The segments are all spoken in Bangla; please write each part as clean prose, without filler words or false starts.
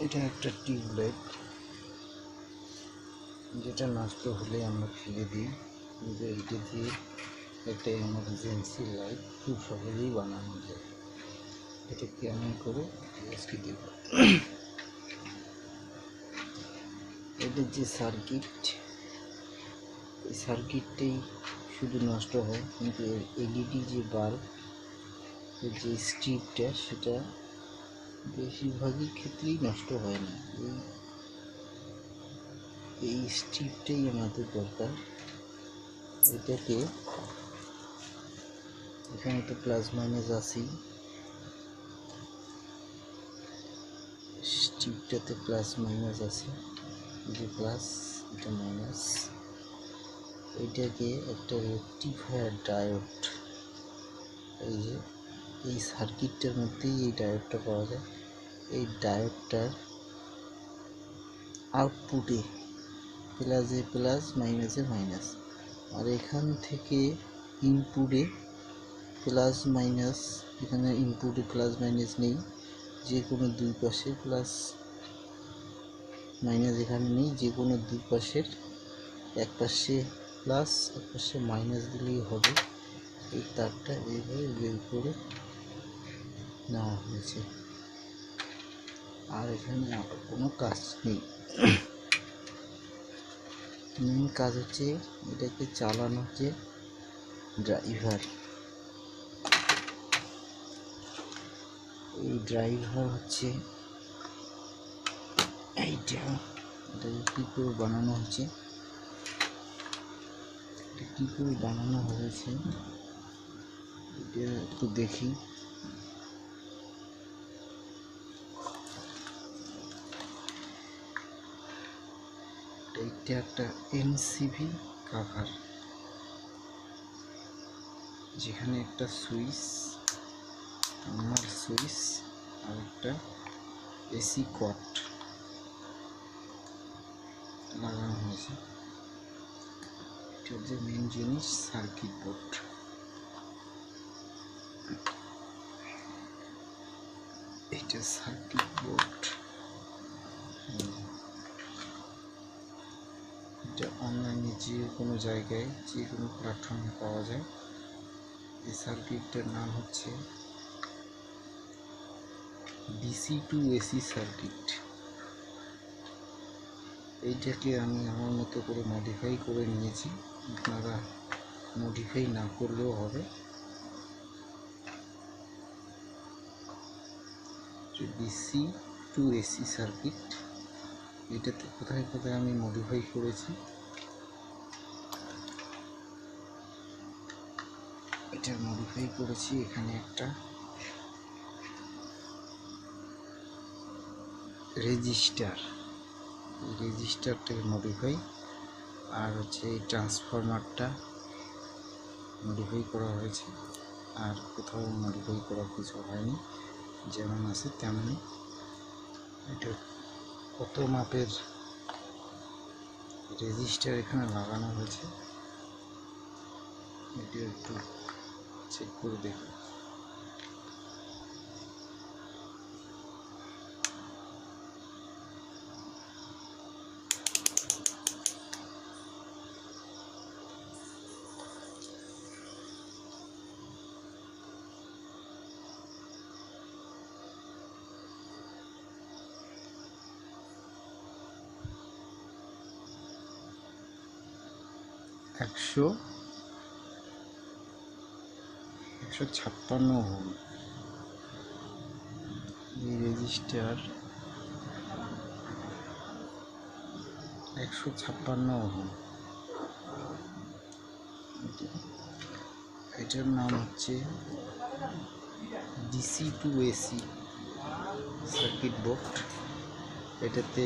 এটা একটা টিউবলাইট, যেটা নষ্ট হলে আমরা ফেলে দিই, কিন্তু এইটা দিয়ে একটা এমার্জেন্সি লাইট খুব সহজেই বানানো যায়। এটা কেমন করে আজকে দেব। এটার যে সার্কিট, এই সার্কিটটাই শুধু নষ্ট হয়, কিন্তু এলইডি যে বাল্ব, যে স্ট্রিপটা, সেটা বেশিরভাগই ক্ষেত্রেই নষ্ট হয় না। এই স্ট্রিপটাই আমাদের দরকার। এটাকে, এখানে তো প্লাস মাইনাস আছেই, স্ট্রিপটাতে প্লাস মাইনাস আছে, যে প্লাস এটা মাইনাস। এটাকে একটা রেকটিফায়ার ডায়োড, এই যে এই সার্কিটটার মধ্যেই এই ডায়োডটা পাওয়া যায়। এই ডায়োডটার আউটপুটে প্লাসে প্লাস, মাইনাসে মাইনাস, আর এখান থেকে ইনপুটে প্লাস মাইনাস। এখানে ইনপুটে প্লাস মাইনাস নেই, যে কোনো দুই পাশে প্লাস মাইনাস এখানে নেই, যে কোনো দুই পাশের এক পাশে প্লাস এক পাশে মাইনাস দিলেই হবে। এই তারটা এইভাবে বের করে নেওয়া হয়েছে, আর এখানে আর কোনো কাজ নেই। মেন কাজ হচ্ছে এটাকে চালানো হচ্ছে ড্রাইভার। এই ড্রাইভার হচ্ছে এইটা। এটাকে কী করে বানানো হচ্ছে, কী করে বানানো হয়েছে এটা একটু দেখি। এইটা একটা এমসিভি কাভার, যেখানে একটা সুইচ, আমার সুইচ, আর একটা এসি কট লাগানো হয়েছে। এটা হচ্ছে মেন জিনিস, সার্কিট বোর্ড। এটা সার্কিট বোর্ড, এটা অনলাইনে যে কোনো জায়গায়, যে কোনো প্ল্যাটফর্মে পাওয়া যায়। এই সার্কিটটার নাম হচ্ছে ডিসি টু এসি সার্কিট। এইটাকে আমি আমার মতো করে মডিফাই করে নিয়েছি, আপনারা মডিফাই না করলেও হবে। ডিসি টু এসি সার্কিট, এটাতে কোথায় কোথায় আমি মডিফাই করেছি। এটা মডিফাই করেছি, এখানে একটা রেজিস্টার, এই রেজিস্টারটাকে মডিফাই, আর হচ্ছে এই ট্রান্সফরমারটা মডিফাই করা হয়েছে। আর কোথাও মডিফাই করা কিছু হয়নি, যেমন আছে তেমনই। এটা কত মাপের রেজিস্টার এখানে লাগানো হয়েছে, এটা একটু চেক করে দেখুন। একশো 156 ওহম এই রেজিস্টার, 156 ওহম। এটার নাম হচ্ছে DC to AC circuit board. এটাতে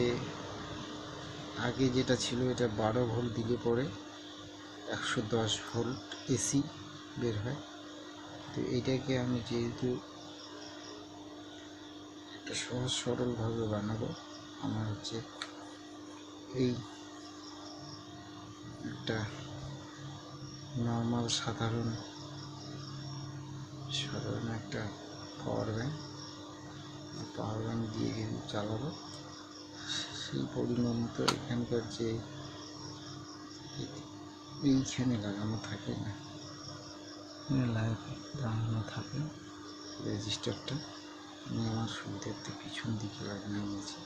আগে যেটা ছিল, এটা 12 ভোল্ট দিলে পরে 110 ভোল্ট এসি বের হয়। তো এইটাকে আমি যেহেতু একটা সহজ সরলভাবে বানাবো, আমার হচ্ছে এই একটা নর্মাল সাধারণ একটা পাওয়ার ব্যাংক দিয়ে চালাবো। সেই পরিমাণ মতো এখানকার যে এইখানে লাগানো থাকে না, লাগানো থাকে রেজিস্টারটা, আমি আমার সুবিধার্থে পিছন দিকে লাগিয়ে নিয়েছি।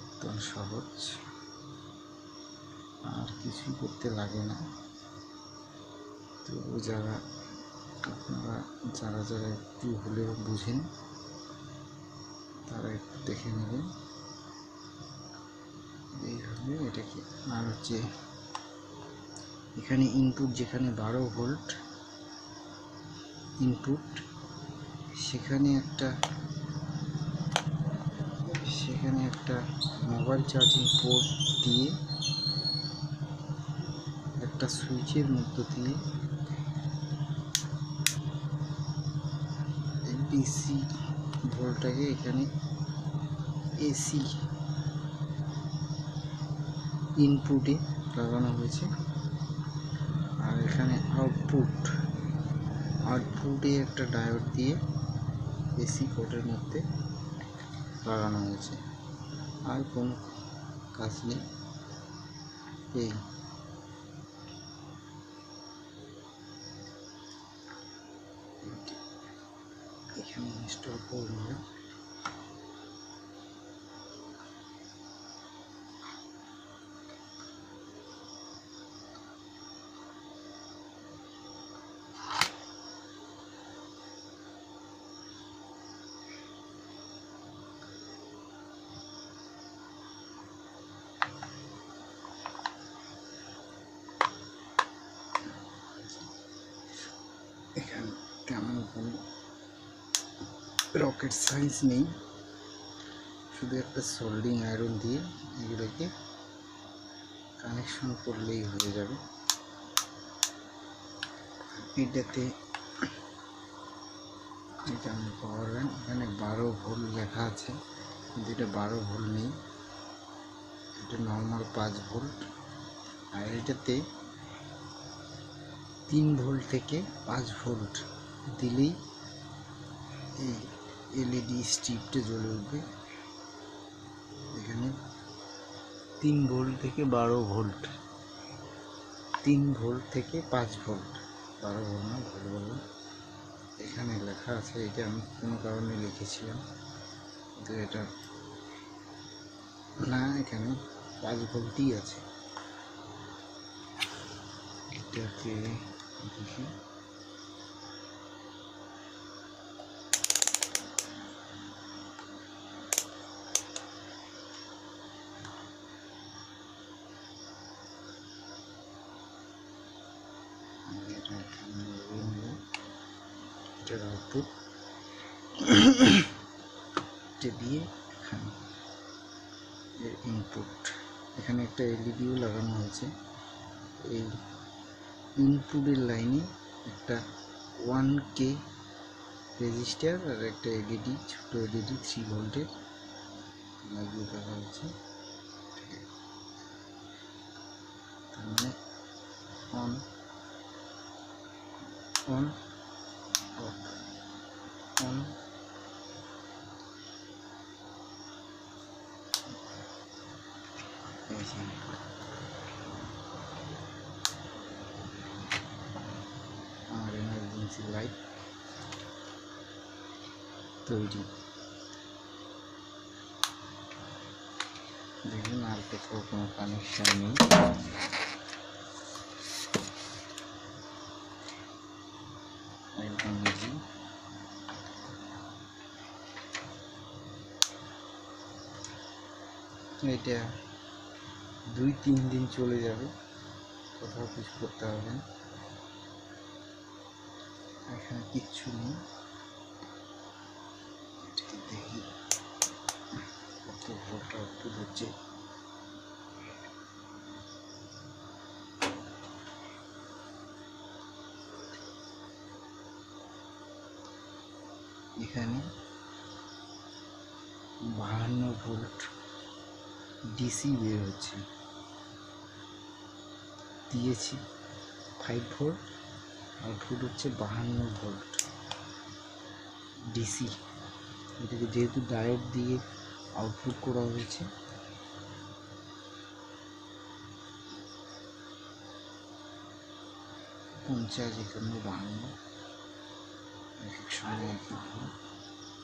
একদম সহজ, আর কিছুই করতে লাগে না। তো যারা আপনারা যারা একটু হলেও বুঝেন তারা একটু দেখে নেবেন এইভাবে এটাকে। আর হচ্ছে এখানে ইনপুট, যেখানে 12 ভোল্ট ইনপুট, সেখানে একটা মোবাইল চার্জিং পোর্ট দিয়ে একটা সুইচের মধ্য দিয়ে ডিসি ভোল্টটাকে এখানে এসি ইনপুটে লাগানো হয়েছে। আর এখানে আউটপুটে একটা ডায়োড দিয়ে এসি কোডের মধ্যে লাগানো হয়েছে। আর কোনো কাজ নেই। এই এখানে ইনস্টল করে নিলাম। এখানে তেমন কোনো রকেট সায়েন্স নেই, শুধু একটা সোল্ডিং আয়রন দিয়ে এগুলোকে কানেকশন করলেই হয়ে যাবে। এটাতে এটা আমি পাওয়ার ব্যাংক, এখানে 12 ভোল্ট লেখা আছে, কিন্তু এটা 12 ভোল্ট নেই, এটা নর্মাল 5 ভোল্ট। আর এটাতে 3 ভোল্ট থেকে 5 ভোল্ট দিলেই এই এলইডি স্ট্রিপটা জ্বলে উঠবে। এখানে 3 ভোল্ট থেকে 12 ভোল্ট, 3 ভোল্ট থেকে 5 ভোল্ট, 12 ভোল্ট না, ভুল বললাম। এখানে লেখা আছে, এটা আমি কোনো কারণে লিখেছিলাম, কিন্তু এটা না, এখানে 5 ভোল্টই আছে। এটাকে দেখি, এটার আউটপুট দিয়ে এখানে এর ইনপুট, এখানে একটা এলইডিও লাগানো হয়েছে। এই ইনপুটের লাইনে একটা 1K রেজিস্টার আর একটা এলইডি, ছোটো এলইডি 3 ভোল্টের লাগিয়ে দেওয়া হয়েছে। তার মানে অন অন অফ, অন আর এমার্জেন্সি লাইট তৈরি। দেখুন, আর কোথাও কোনো কানেকশন নেই। একদম ইজি। এটা 2-3 দিন চলে যাবে, কোথাও কিছু করতে হবে না। এখানে কিচ্ছু নেই। দেখি কত ভোল্ট আউটপুট হচ্ছে। এখানে 52 ভোল্ট ডিসি বের হচ্ছে, দিয়েছি 5 ভোল্ট, আউটপুট হচ্ছে 52 ভোল্ট ডিসি। এটাকে যেহেতু ডায়োড দিয়ে আউটপুট করা হয়েছে, পঞ্চাশ এখানে 52 এক এক সময় এক এক ভোল্ট,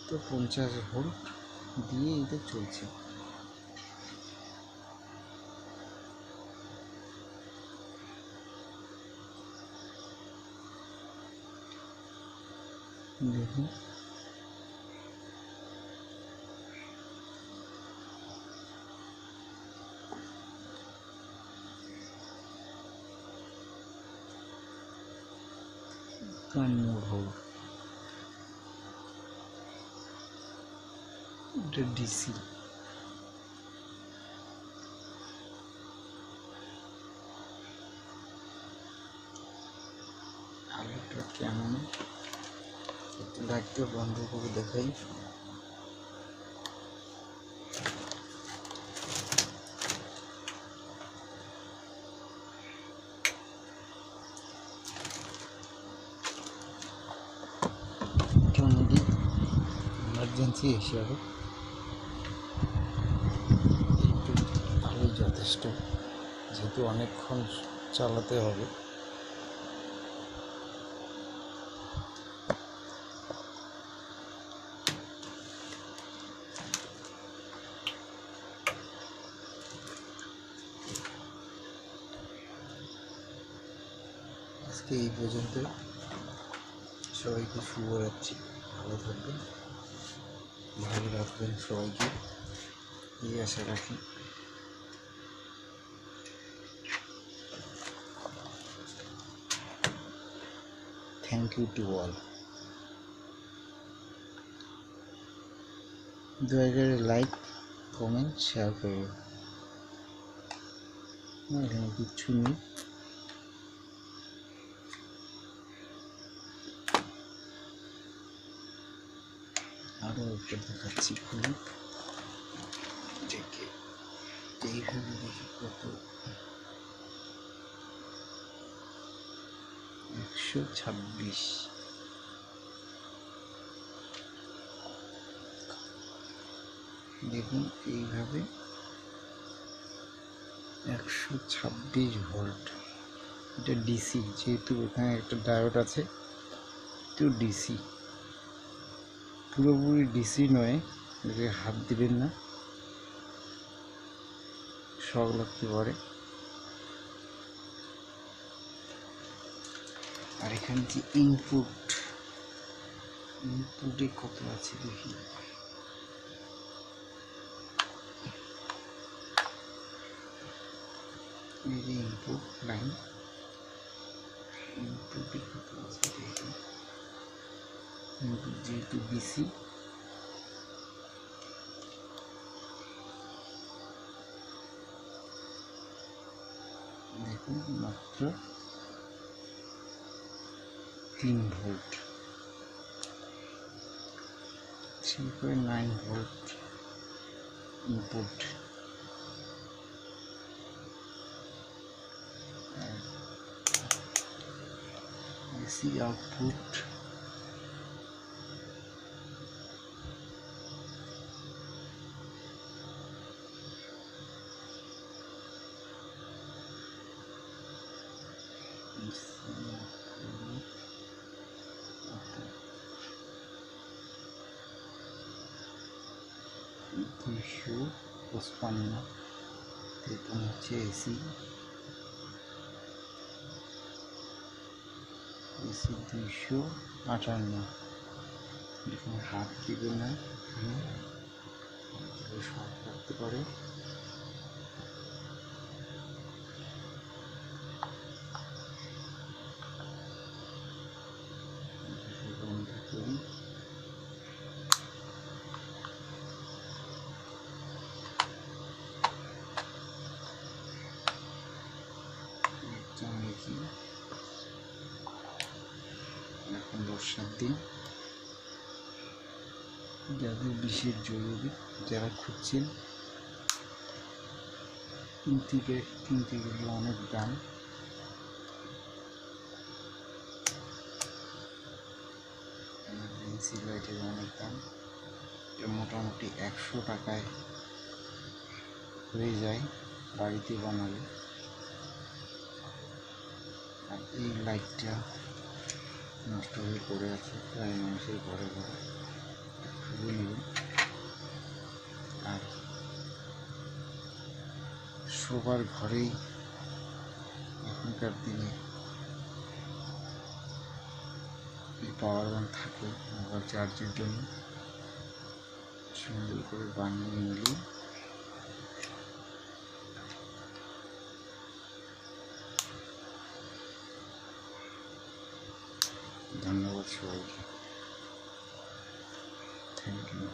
তো 50 ভোল্ট দিয়ে এটা চলছে। দেখুন ভোল্ট, এটা ডিসি। আলোটা কেমন, লাইটটা বন্ধ করে দেখাই। ইমার্জেন্সি হিসাবে একটু ভালোই যথেষ্ট, যেহেতু অনেকক্ষণ চালাতে হবে। আজকে এই পর্যন্ত, সবাইকে শুভরাত্রি, ভালো থাকবেন, ভালো রাখবেন সবাইকে, এই আশা রাখি। Thank you to all. দয়া করে লাইক, কমেন্ট, শেয়ার করবেন। এখানে কিচ্ছু নেই। আরও একটু দেখাচ্ছি, খুলি এটাকে এইভাবে দেখি কত, 126। দেখুন এইভাবে 126 ভোল্ট। এটা ডিসি, যেহেতু এখানে একটা ডায়োড আছে, তো ডিসি, পুরোপুরি ডিসি নয়, এটাকে হাত দিবেন না, শক লাগতে পারে। আর এখানে যে ইনপুটে কত আছে দেখি। এই যে ইনপুট লাইন, ইনপুটে কত আছে দেখি। ইনপুট যেহেতু ডিসি, দেখুন মাত্র 3 volt, 3.9 volt input. AC output দুশো 55, দেখুন হচ্ছে এসি 258। এখানে হাত দিবে না, শর্ট করতে পারে। বন্ধ করি। এখন বর্ষার দিন, যাদের বিশেষ জরুরি, যারা খুঁজছেন, কিনতে গেলে অনেক দাম। এমার্জেন্সি লাইটের অনেক দাম। মোটামুটি 100 টাকায় হয়ে যায় বাড়িতে বানালে। আর এই লাইটটা নষ্ট হয়ে পড়ে আছে প্রায় মানুষের ঘরে ঘরে, খুবই নেবেন। আর সবার ঘরেই এখনকার দিনে পাওয়ার ব্যাংক থাকে মোবাইল চার্জের জন্য, সুন্দর করে বানিয়ে নিলি। ধন্যবাদ সবাইকে, থ্যাংক ইউ।